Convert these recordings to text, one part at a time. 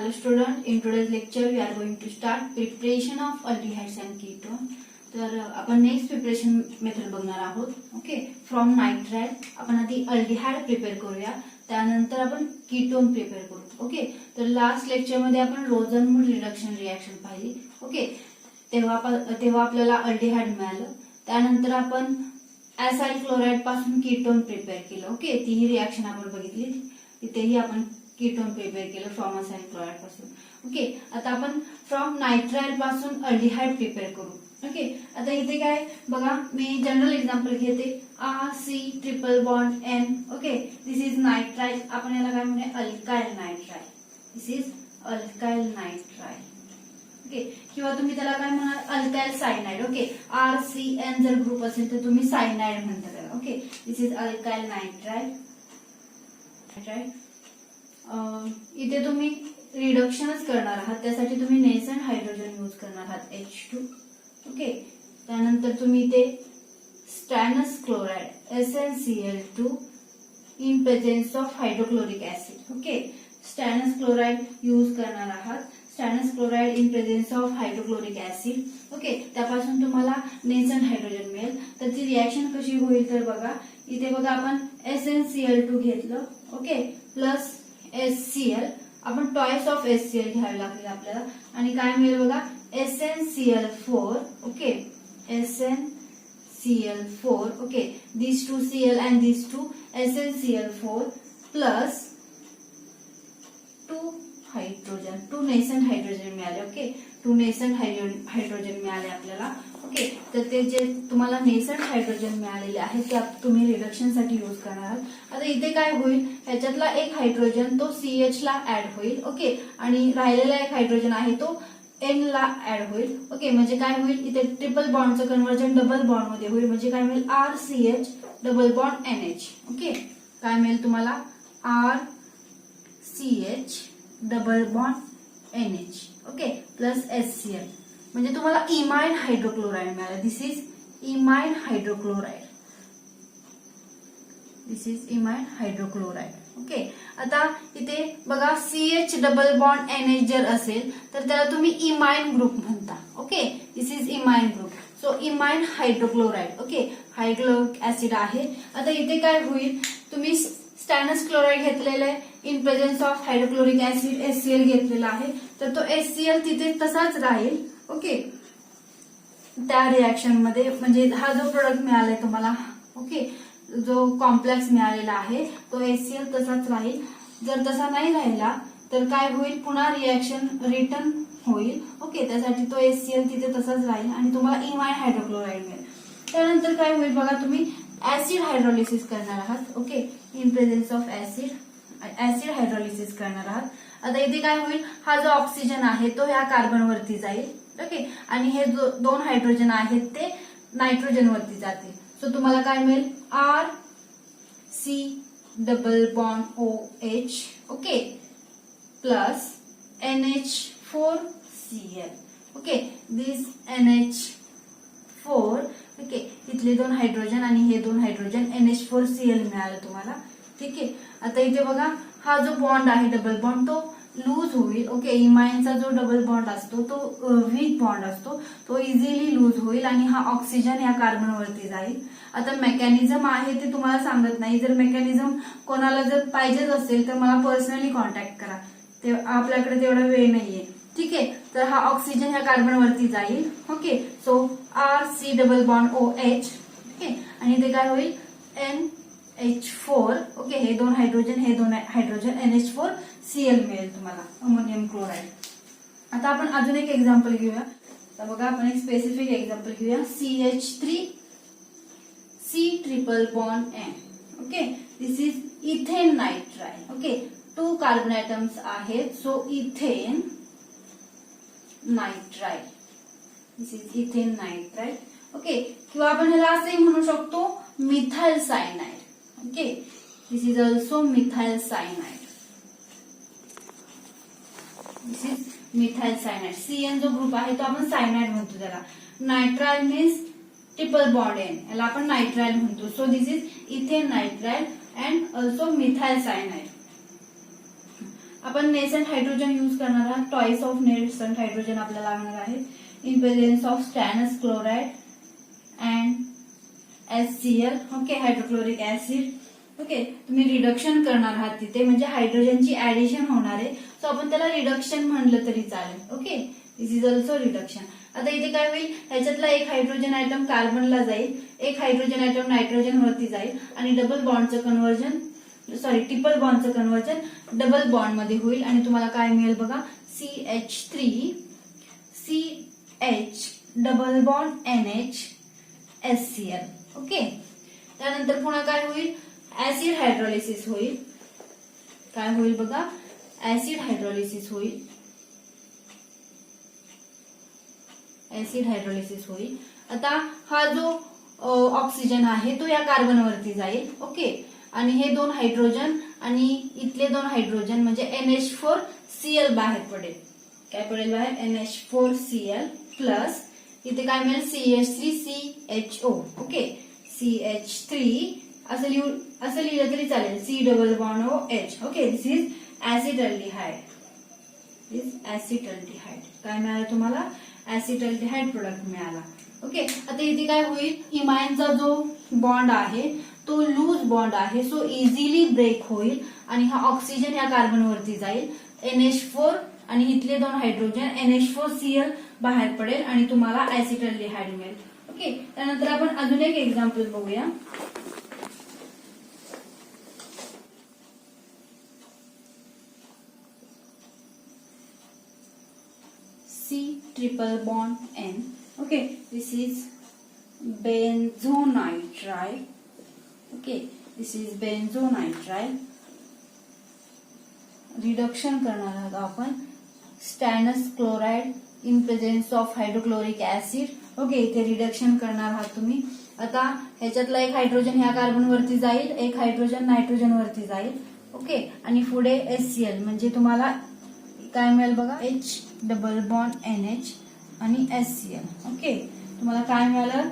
Hello student, in today's lecture we are going to start preparation of aldehydes and ketone. तर आपण next preparation method बघणार आहोत. Okay, from nitrile आपण आधी aldehyde prepare करूया, त्यानंतर आपण कीटोन प्रिपेअर करू. ओके, तर लास्ट लेक्चर मध्ये आपण रोझनवूड रिडक्शन रिएक्शन पाहिली. ओके, तेव्हा आपल्याला अल्डिहाइड मिळालं. त्यानंतर आपण एसाइल क्लोराइड पासून कीटोन प्रिपेअर केलं. ओके, तीही रिएक्शन आपण बघितली. इथेही आपण कीटोन प्रिपेअर केलं फ्रॉम एसाइल क्लोराइड पासून. ओके, आता आपण फ्रॉम नायट्राइल पासून अल्डिहाइड प्रिपेअर करू. ओके, आता इथे काय बघा, मी जनरल एक्झाम्पल घेते. RC triple bond N. Okay, this is nitrile. आपण याला काय म्हणूया, alkyl nitrile. This is alkyl nitrile. Okay, किंवा तुम्ही त्याला काय म्हणाल, अल्काइल सायनाइड. ओके, RCN जर ग्रुप असेल तर तुम्ही सायनाइड म्हणता त्याला. Okay, this is alkyl nitrile. इथे तुम्ही रिडक्शनच करणार आहात, त्यासाठी तुम्ही नेसंट हायड्रोजन यूज करणार आहात, H2. ओके, त्यानंतर तुम्ही इथे stannous chloride SnCl2 in presence of hydrochloric acid. Okay, stannous chloride use करणार आहात. Stannous chloride in presence of hydrochloric acid. Okay, त्यापासून तुम्हाला नेसंट हायड्रोजन मिळेल. तर ती रिएक्शन कशी होईल तर बघा, इथे बघा आपण SnCl2 घेतलं. Okay, plus HCl. आपण टॉयस ऑफ HCl घ्यावे लागेल आपल्याला, आणि काय मिळेल बघा, SnCl4. Okay, SnCl4. Okay, these two Cl and these two SnCl4 plus 2 hydrogen, 2 nascent hydrogen मिळाले. ओके, 2 नेसंट हायड्रोजन मिळाले आपल्याला. ओके, तर ते जे तुम्हाला नेसंट हायड्रोजन मिळालेले आहे ते तुम्ही रिडक्शन साठी यूज करणार आहात. आता इथे काय होईल, ह्याच्यातला एक हायड्रोजन तो CH ला ऍड होईल. ओके, आणि राहिलेला एक हायड्रोजन आहे तो N ला ऍड होईल. ओके, म्हणजे काय होईल, इथे ट्रिपल बॉन्डचं कन्व्हर्जन डबल बॉन्ड मध्ये होईल. म्हणजे काय मिळेल, RCH double bond NH. Okay, काय मिळेल तुम्हाला, RCH double bond NH. Okay, plus HCl. म्हणजे तुम्हाला इमाइन हायड्रोक्लोराइड मिळालं. This is imine hydrochloride. This is imine hydrochloride. Okay, आता इथे बघा, CH डबल बॉन्ड NH जर असेल तर त्याला तुम्ही इमाइन ग्रुप म्हणता. Okay, this is imine group. So imine hydrochloride. Okay, hydrochloric acid आहे. आता इथे काय होईल, तुम्ही स्टॅनस क्लोराइड घेतलेलं आहे in presence of hydrochloric acid HCl घेतलेला आहे, तर तो HCl तिथे तसाच राहील. ओके, त्या रिएक्शन मध्ये, म्हणजे हा जो प्रोडक्ट मिळालाय तुम्हाला, ओके, जो कॉम्प्लेक्स मिळालेला आहे तो HCl तसाच राहील. जर तसा नाही राहिला तर काय होईल, पुन्हा रिएक्शन रिटर्न होईल. ओके, त्यासाठी तो HCl तिथे तसाच राहील आणि तुम्हाला इमाइन हायड्रोक्लोराइड मिळेल. त्यानंतर काय होईल बघा, तुम्ही ऍसिड हायड्रोलिसिस करणार आहात. Okay, in presence of acid hydrolysis करणार आहात. आता इथे काय होईल, हा जो ऑक्सिजन आहे तो ह्या कार्बन वरती जाईल. ओके, आणि हे जो 2 हायड्रोजन आहेत ते नायट्रोजन वरती जातील. सो तुम्हाला काय मिळेल, RC double bond OH. Okay, plus NH4Cl. Okay, this NH4. Okay, इथले 2 हायड्रोजन आणि हे 2 हायड्रोजन NH4Cl मिळालं तुम्हाला. ठीक आहे, आता इथे बघा, हा जो बॉन्ड आहे डबल बॉन्ड तो लूज होईल. ओके, इमाइनचा जो डबल बॉन्ड असतो तो वीक बॉन्ड असतो, तो इझिली लूज होईल आणि हा ऑक्सिजन या कार्बन वरती जाईल. आता मेकॅनिझम आहे ते तुम्हाला सांगत नाही. जर मेकॅनिझम कोणाला जर पाहिजेच असेल तर मला पर्सनली कॉन्टॅक्ट करा, ते आपल्याकडे तेवढा वेळ नाहीये. ठीक आहे, तर हा ऑक्सिजन ह्या कार्बन वरती जाईल. Okay, so RC double bond OH. Okay, आणि ते काय होईल, NH4. ओके, हे 2 हायड्रोजन, हे 2 हायड्रोजन, NH4Cl मिळेल तुम्हाला, अमोनियम क्लोराइड. आता आपण अजून एक एक्झाम्पल घेऊया. तर बघा, आपण एक स्पेसिफिक एक्झाम्पल घेऊया, CH3C triple bond N. Okay, this is ethane nitrile. Okay, 2 carbon atoms आहेत, so ethane nitrile. This is ethane nitrile. Okay, किंवा आपण ह्याला असंही म्हणू शकतो, methyl cyanide. Okay, this is also methyl cyanide. This is methyl cyanide. CN जो group आहे तो आपण सायनाइड म्हणतो त्याला. Nitrile means triple bond N, याला आपण नायट्राइल म्हणतो. So this is ethane nitrile and also methyl cyanide. आपण नेसेंट हायड्रोजन यूज करणार आहात. टॉईस ऑफ नेसेंट हायड्रोजन आपल्याला लागणार आहे in presence of stannous chloride and HCl. Okay, hydrochloric acid. Okay, तुम्ही रिडक्शन करणार आहात तिथे, म्हणजे हायड्रोजनची ऍडिशन होणार आहे. सो आपण त्याला रिडक्शन म्हणलं तरी चालेल. Okay, this is also reduction. आता इथे काय होईल, ह्याच्यातला एक हायड्रोजन आयटम कार्बनला जाईल, एक हायड्रोजन आयटम नायट्रोजन वरती जाईल आणि डबल बॉन्डचं कन्व्हर्जन ट्रिपल बॉन्डचं कन्व्हर्जन डबल बॉन्ड मध्ये होईल आणि तुम्हाला काय मिळेल बघा, CH3 CH double bond NH HCl. Okay, त्यानंतर पुन्हा काय होईल, ऍसिड हायड्रोलिसिस होईल. काय होईल बघा, ऍसिड हायड्रोलिसिस होईल. ऍसिड हायड्रोलिसिस होईल. आता हा जो ऑक्सिजन आहे तो या कार्बनवरती जाईल. ओके, आणि हे दोन हायड्रोजन आणि इथले दोन हायड्रोजन म्हणजे NH4Cl बाहेर पडेल. काय पडेल बाहेर, NH4Cl प्लस इथे काय मिळेल, CH3CHO. ओके, CH3 असं लिहिलं तरी चालेल, C double bond OH. Okay, this is acetaldehyde. काय मिळालं तुम्हाला, ऍसिटल्डिहाइड प्रोडक्ट मिळाला. ओके, आता इथे काय होईल, इमाइनचा जो बॉन्ड आहे तो लूज बॉन्ड आहे, सो इझिली ब्रेक होईल आणि हा ऑक्सिजन या कार्बनवरती जाईल. NH4 आणि इथले दोन हायड्रोजन NH4Cl बाहेर पडेल आणि तुम्हाला ऍसिटल्डिहाइड मिळेल. ओके, त्यानंतर आपण अजून एक एक्झाम्पल बघूया. C triple bond N. Okay, this is benzonitrile. Okay, this is benzonitrile. Reduction करणार आहोत आपण stannous chloride in presence of hydrochloric acid. Okay, इथे रिडक्शन करणार आहात तुम्ही. आता ह्याच्यातला एक हायड्रोजन ह्या कार्बन वरती जाईल, एक हायड्रोजन नायट्रोजन वरती जाईल. ओके, आणि पुढे HCl म्हणजे तुम्हाला काय मिळेल बघा, H डबल बॉन्ड NH आणि HCl. ओके, तुम्हाला काय मिळालं,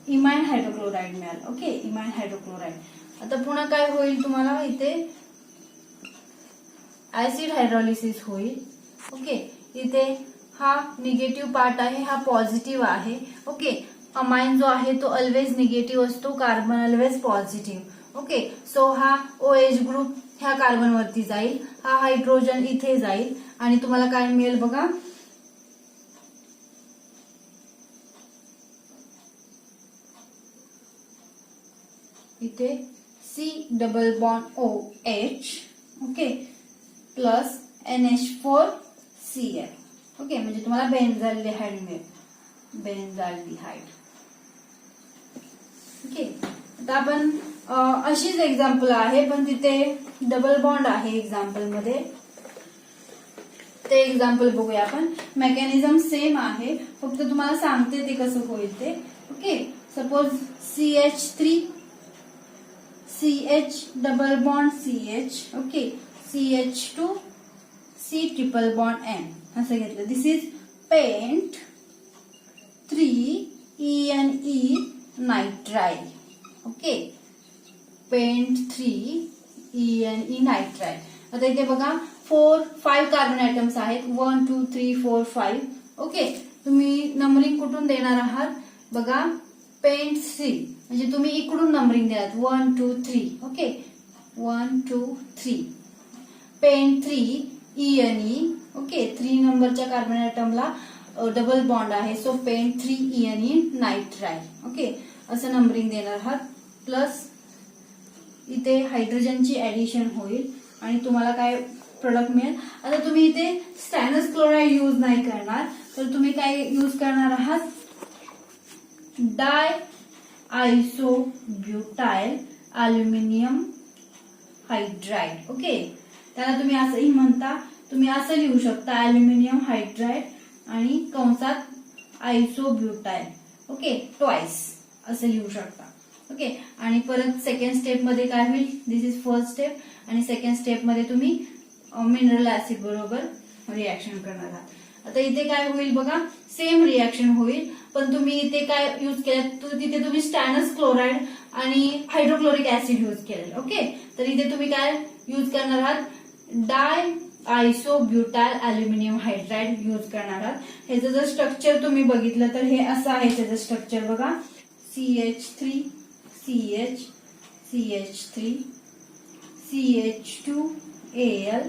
इमाइन हायड्रोक्लोराइड मिळालं. Okay, imine hydrochloride. आता पुन्हा काय होईल, तुम्हाला इथे ऍसिड हायड्रोलिसिस होईल. ओके, इथे हा निगेटिव्ह पार्ट आहे, हा पॉझिटिव्ह आहे. ओके, अमाइन जो आहे तो ऑलवेज निगेटिव्ह असतो, carbon always positive. Okay, so हा OH ग्रुप ह्या कार्बन वरती जाईल, हा हायड्रोजन इथे जाईल आणि तुम्हाला काय मिळेल बघा, इथे C double bond OH. Okay, plus NH4Cl. Okay, म्हणजे तुम्हाला बेन्झाल्डिहाइड मिळेल, बेन्झाल्डिहाइड. ओके, आता आपण अशीच एक्झाम्पल आहे पण तिथे डबल बॉन्ड आहे एक्झाम्पल मध्ये, ते एक्झाम्पल बघूया आपण. मेकॅनिझम सेम आहे, फक्त तुम्हाला सांगते ते कसं होईल ते. Okay, suppose CH3 CH double bond CH. Okay, CH2 C triple bond N असं घेतलं. This is pent 3ENE nitrile. Okay, pent 3ENE nitrile. आता इथे बघा 5 कार्बन आयटम्स आहेत, 1 2 3 4 5. ओके, तुम्ही नंबरिंग कुठून देणार आहात बघा, पेंट 3 म्हणजे तुम्ही इकडून नंबरिंग देणार 1 2 3. ओके, 1 2 3. Paint 3ENE. ओके, 3 नंबरच्या कार्बन आयटमला डबल बॉन्ड आहे, so pent 3ENE nitrile. Okay, असं नंबरिंग देणार आहात. प्लस इथे हायड्रोजनची ऍडिशन होईल आणि तुम्हाला काय प्रोडक्ट मिळेल. आता तुम्ही इथे स्टॅनस क्लोराइड यूज नाही करणार, तर तुम्ही काय यूज करणार आहात, डाय आयसोब्युटाइल अल्युमिनियम हायड्राइड. ओके, त्याला तुम्ही असंही म्हणता, तुम्ही असं लिहू शकता अल्युमिनियम हायड्राइड आणि कंसात आयसोब्युटाइल. ओके, ट्वाइस असं लिहू शकता. ओके, आणि परत सेकंड स्टेप मध्ये काय होईल, दिस इज फर्स्ट स्टेप, आणि सेकंड स्टेप मध्ये तुम्ही मिनरल ऍसिड बरोबर रिएक्शन करणार आहात. आता इथे काय होईल बघा, सेम रिएक्शन होईल, पण तुम्ही इथे काय यूज केलं, तिथे तुम्ही स्टॅनस क्लोराइड आणि हायड्रोक्लोरिक ऍसिड यूज केलेलं. ओके, तर इथे तुम्ही काय यूज करणार आहात, डाय आयसोब्युटाइल अल्युमिनियम हायड्राइड यूज करणार आहात. ह्याचं जर स्ट्रक्चर तुम्ही बघितलं तर हे असं आहे त्याचं स्ट्रक्चर बघा. CH3 CH CH3 CH2 Al.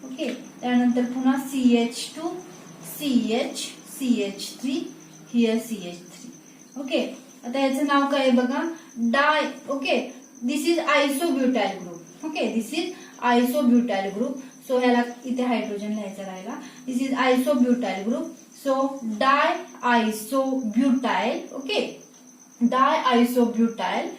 Okay, त्यानंतर पुन्हा CH2 CH CH3 here CH3. Okay, आता याचं नाव काय आहे बघा, di. Okay, this is isobutyl group. Okay, this is isobutyl group. So याला इथे हायड्रोजन लिहायचं राहिला. This is isobutyl group. So di isobutyl. Okay, di isobutyl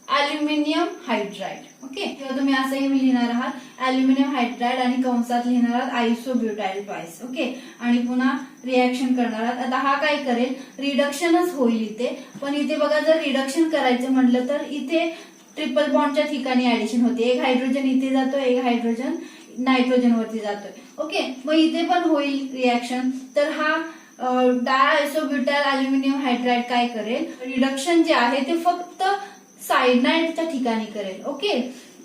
aluminium hydride. Okay, किंवा तुम्ही असंही लिहिणार आहात अल्युमिनियम हायड्राइड आणि कंसात लिहिणार आहात आयसोब्युटाइल ट्वाइस. ओके, आणि पुन्हा रिॲक्शन करणार आहात. आता हा काय करेल, रिडक्शनच होईल इथे. पण इथे बघा, जर रिडक्शन करायचं म्हटलं तर इथे ट्रिपल बॉन्डच्या ठिकाणी ऍडिशन होते. एक हायड्रोजन इथे जातो, एक हायड्रोजन नायट्रोजन वरती जातोय. ओके, मग इथे पण होईल रिॲक्शन. तर हा डायआयसोब्युटाइल अल्युमिनियम हायड्राइड काय करेल, रिडक्शन जे आहे ते फक्त सायनाइडच्या ठिकाणी करेल. ओके,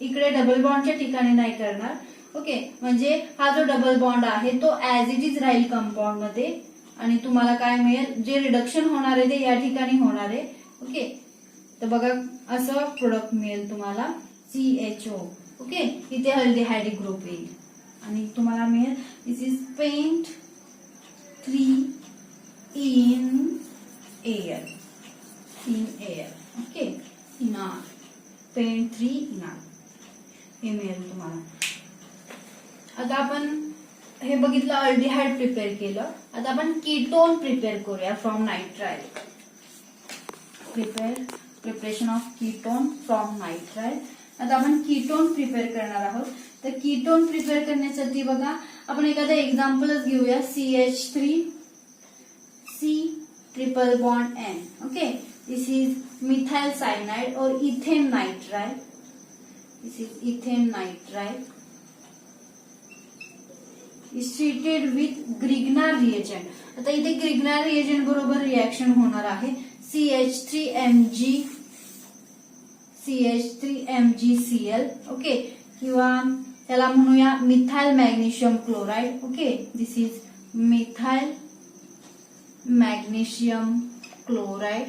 इकडे डबल बॉन्डच्या ठिकाणी नाही करणार. ओके, म्हणजे हा जो डबल बॉन्ड आहे तो ऍज इट इज राहील कंपाऊंड मध्ये आणि तुम्हाला काय मिळेल, जे रिडक्शन होणार आहे ते या ठिकाणी होणार आहे. ओके, तर बघा असं प्रोडक्ट मिळेल तुम्हाला CHO. ओके, इथे अल्डिहाइड ग्रुप येईल आणि तुम्हाला मिळेल this is pent 3 ynal. Okay, ynal, pent 3 ynal हे मिळेल तुम्हाला. आता आपण हे बघितलं, अल्डिहाइड प्रिपेअर केलं. आता आपण कीटोन प्रिपेअर करूया from nitrile. Preparation of ketone from nitrile. आता आपण कीटोन प्रिपेअर करणार आहोत. तर कीटोन प्रिपेअर करण्यासाठी बघा आपण एखादा एक्झाम्पलच घेऊया. CH3 C triple bond N. Okay, this is methyl cyanide और ethane nitrile. This is ethane nitrile is treated with Grignard reagent. आता इथे ग्रिग्नार रिएजंट बरोबर रिएक्शन होणार आहे. CH3MgCl. ओके, किंवा त्याला म्हणूया methyl magnesium chloride. Okay, this is methyl magnesium chloride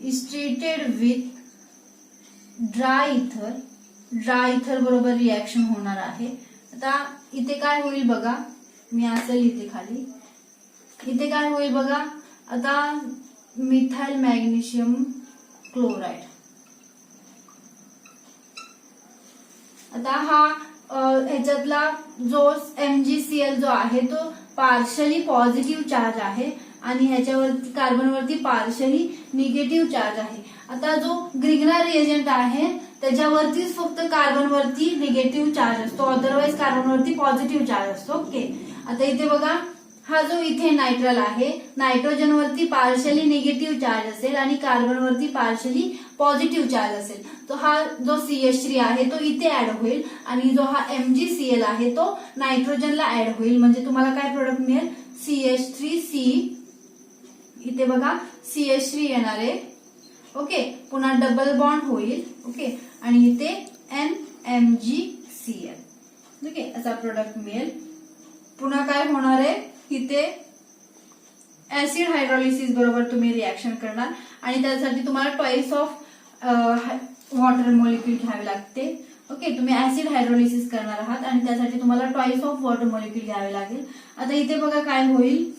is treated with dry इथर. ड्राय इथर बरोबर रिएक्शन होणार आहे. आता इथे काय होईल बघा, मी असं लिहिते खाली. इथे काय होईल बघा, आता मिथाइल मॅग्नेशियम क्लोराइड. आता हा ह्याच्यातला जो MgCl जो आहे तो पार्शली पॉझिटिव्ह चार्ज आहे आणि ह्याच्यावरती कार्बनवरती पार्शली निगेटिव्ह चार्ज आहे. आता जो ग्रिग्नार रिएजंट आहे त्याच्यावरतीच फक्त कार्बनवरती निगेटिव्ह चार्ज असतो, अदरवाईज कार्बनवरती पॉझिटिव्ह चार्ज असतो. ओके, आता इथे बघा हा जो इथे नायट्रल आहे, नायट्रोजनवरती पार्शली निगेटिव्ह चार्ज असेल आणि कार्बनवरती पार्शली पॉझिटिव्ह चार्ज असेल. तो हा जो CH3 आहे तो इथे ऍड होईल आणि जो हा MgCl आहे तो नायट्रोजनला ऍड होईल. म्हणजे तुम्हाला काय प्रोडक्ट मिळेल, CH3C. इथे बघा CH3 येणार आहे. ओके, पुन्हा डबल बॉन्ड होईल. ओके, आणि इथे NMgCl. ओके, असा प्रोडक्ट मिळेल. पुन्हा काय होणार आहे, इथे ऍसिड हायड्रोलिसिस बरोबर तुम्ही रिॲक्शन करणार आणि त्यासाठी तुम्हाला ट्वाइस ऑफ वॉटर मॉलिक्यूल घ्यावे लागते. ओके, तुम्ही ऍसिड हायड्रोलिसिस करणार आहात आणि त्यासाठी तुम्हाला ट्वाइस ऑफ वॉटर मॉलिक्यूल घ्यावे लागेल. आता इथे बघा काय होईल,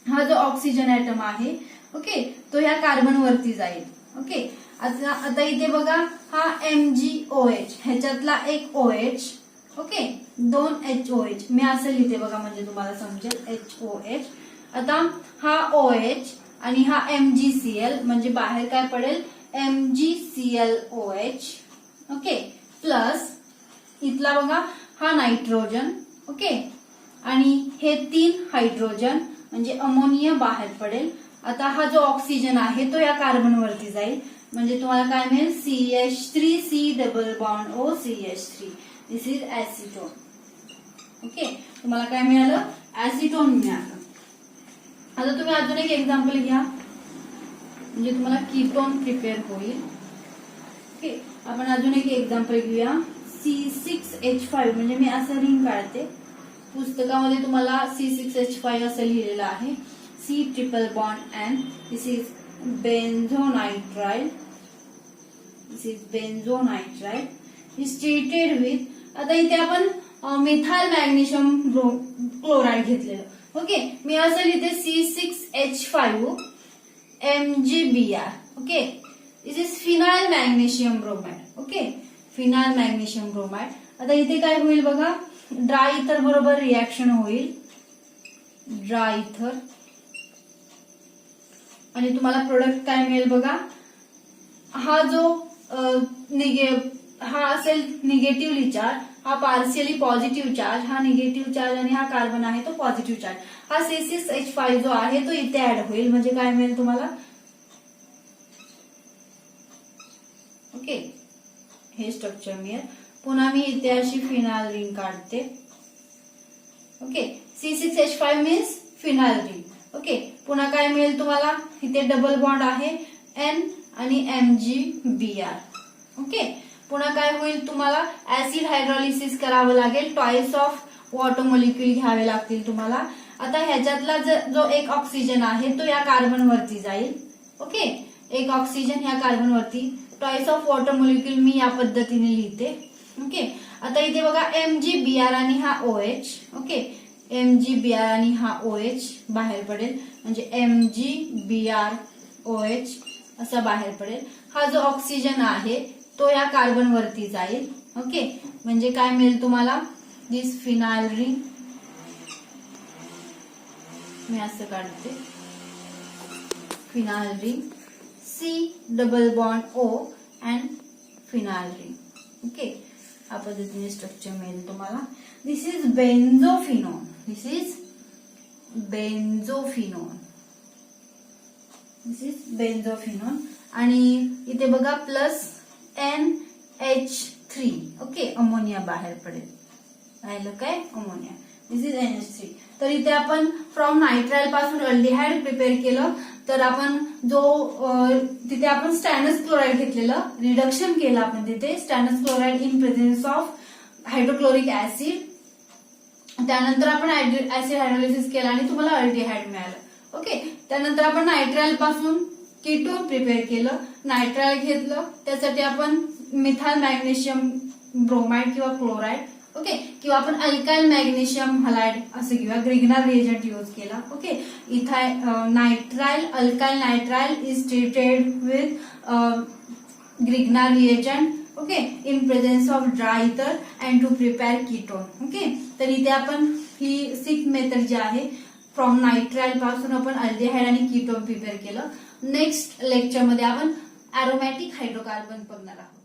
हा जो ऑक्सिजन ऍटम आहे ओके तो ह्या कार्बनवरती जाईल. ओके, आता इथे बघा हा MgOH, ह्याच्यातला एक OH. Okay, 2 HOH. मी असं लिहिते बघा म्हणजे तुम्हाला समजेल, HOH. आता हा OH आणि हा MgCl म्हणजे बाहेर काय पडेल, MgClOH. ओके, प्लस इथला बघा हा नायट्रोजन. ओके, आणि हे 3 हायड्रोजन म्हणजे अमोनिया बाहेर पडेल. आता हा जो ऑक्सिजन आहे तो या कार्बनवरती जाईल म्हणजे तुम्हाला काय मिळेल, CH3C double bond O CH3. This is acetone. Okay, तुम्हाला काय मिळालं, ऍसिटोन मिळालं. आता तुम्ही अजून एक एक्झाम्पल घ्या म्हणजे तुम्हाला कीटोन प्रिपेअर होईल. ओके, आपण अजून एक एक्झाम्पल घेऊया. C6H5 म्हणजे मी असं रिंग काढते. पुस्तकामध्ये तुम्हाला C6H5 असं लिहिलेलं आहे. C triple bond N. This is benzonitrile. This is benzonitrile is treated with. आता इथे आपण मिथाइल मॅग्नेशियम क्लोराइड घेतलेलं. ओके, मी असं लिहिते C6H5 MgBr. Okay, this is phenyl magnesium bromide. Okay, phenyl magnesium bromide. आता इथे काय होईल बघा, ड्राय इथर बरोबर रिएक्शन होईल. ड्राय इथर आणि तुम्हाला प्रोडक्ट काय मिळेल बघा. हा जो हा असेल निगेटिव्हली चार्ज, हा पार्शियली पॉझिटिव्ह चार्ज, हा निगेटिव्ह चार्ज आणि हा कार्बन आहे तो पॉझिटिव्ह चार्ज. हा C6H5 जो आहे तो इथे ऍड होईल. म्हणजे काय मिळेल तुम्हाला. ओके, हे स्ट्रक्चर मिळेल. पुन्हा मी इथे अशी फिनाइल रिंग काढते. Okay, C6H5 means phenyl ring. Okay, पुन्हा काय मिळेल तुम्हाला. इथे डबल बॉन्ड आहे N आणि MgBr. ओके, पुन्हा काय होईल तुम्हाला. ऍसिड हायड्रोलिसिस करावं लागेल. टॉईस ऑफ वॉटर मॉलिक्यूल घ्यावे लागतील तुम्हाला. आता ह्याच्यातला जो एक ऑक्सिजन आहे तो या कार्बन वरती जाईल. ओके, एक ऑक्सिजन ह्या कार्बन वरती. टॉईस ऑफ वॉटर मॉलिक्यूल मी या पद्धतीने लिहिते. ओके, आता इथे बघा MgBr आणि हा OH. ओके, MgBr आणि हा OH बाहेर पडेल. म्हणजे MgBr OH असा बाहेर पडेल. हा जो ऑक्सिजन आहे तो या कार्बन वरती जाईल. ओके, म्हणजे काय मिळेल तुम्हाला. दिस फिनाइल रिंग. मी असं काढते. Phenyl ring. C double bond O and phenyl ring. Okay, या पद्धतीने स्ट्रक्चर मिळेल तुम्हाला. This is benzophenone. This is benzophenone. This is benzophenone. आणि इथे बघा प्लस NH3. ओके, अमोनिया बाहेर पडेल. राहिलं काय अमोनिया. This is NH3. तर इथे आपण फ्रॉम नायट्राइल पासून अल्डिहाइड प्रिपेअर केलं. तर आपण जो तिथे आपण स्टॅनस क्लोराइड घेतलेलं, रिडक्शन केलं आपण तिथे stannous chloride in presence of hydrochloric acid. त्यानंतर आपण ऍसिड हायड्रोलिसिस केला आणि तुम्हाला अल्डिहाइड मिळालं. ओके, त्यानंतर आपण नायट्राइल पासून कीटोन प्रिपेअर केलं. नायट्राइल घेतलं, त्यासाठी आपण मिथाइल मॅग्नेशियम ब्रोमाइड किंवा क्लोराइड. ओके, किंवा आपण अल्काइल मॅग्नेशियम हलाइड असं किंवा ग्रिग्नार रिएजंट यूज केला. Okay, nitrile alkyl nitrile is treated with Grignard reagent. Okay, in presence of dry ether and to prepare ketone. Okay, तर इथे आपण ही 6th method जी आहे फ्रॉम नायट्राइल पासून आपण अल्डिहाइड आणि कीटोन प्रिपेअर केलं. नेक्स्ट लेक्चरमध्ये आपण अरोमॅटिक हायड्रोकार्बन बघणार आहोत.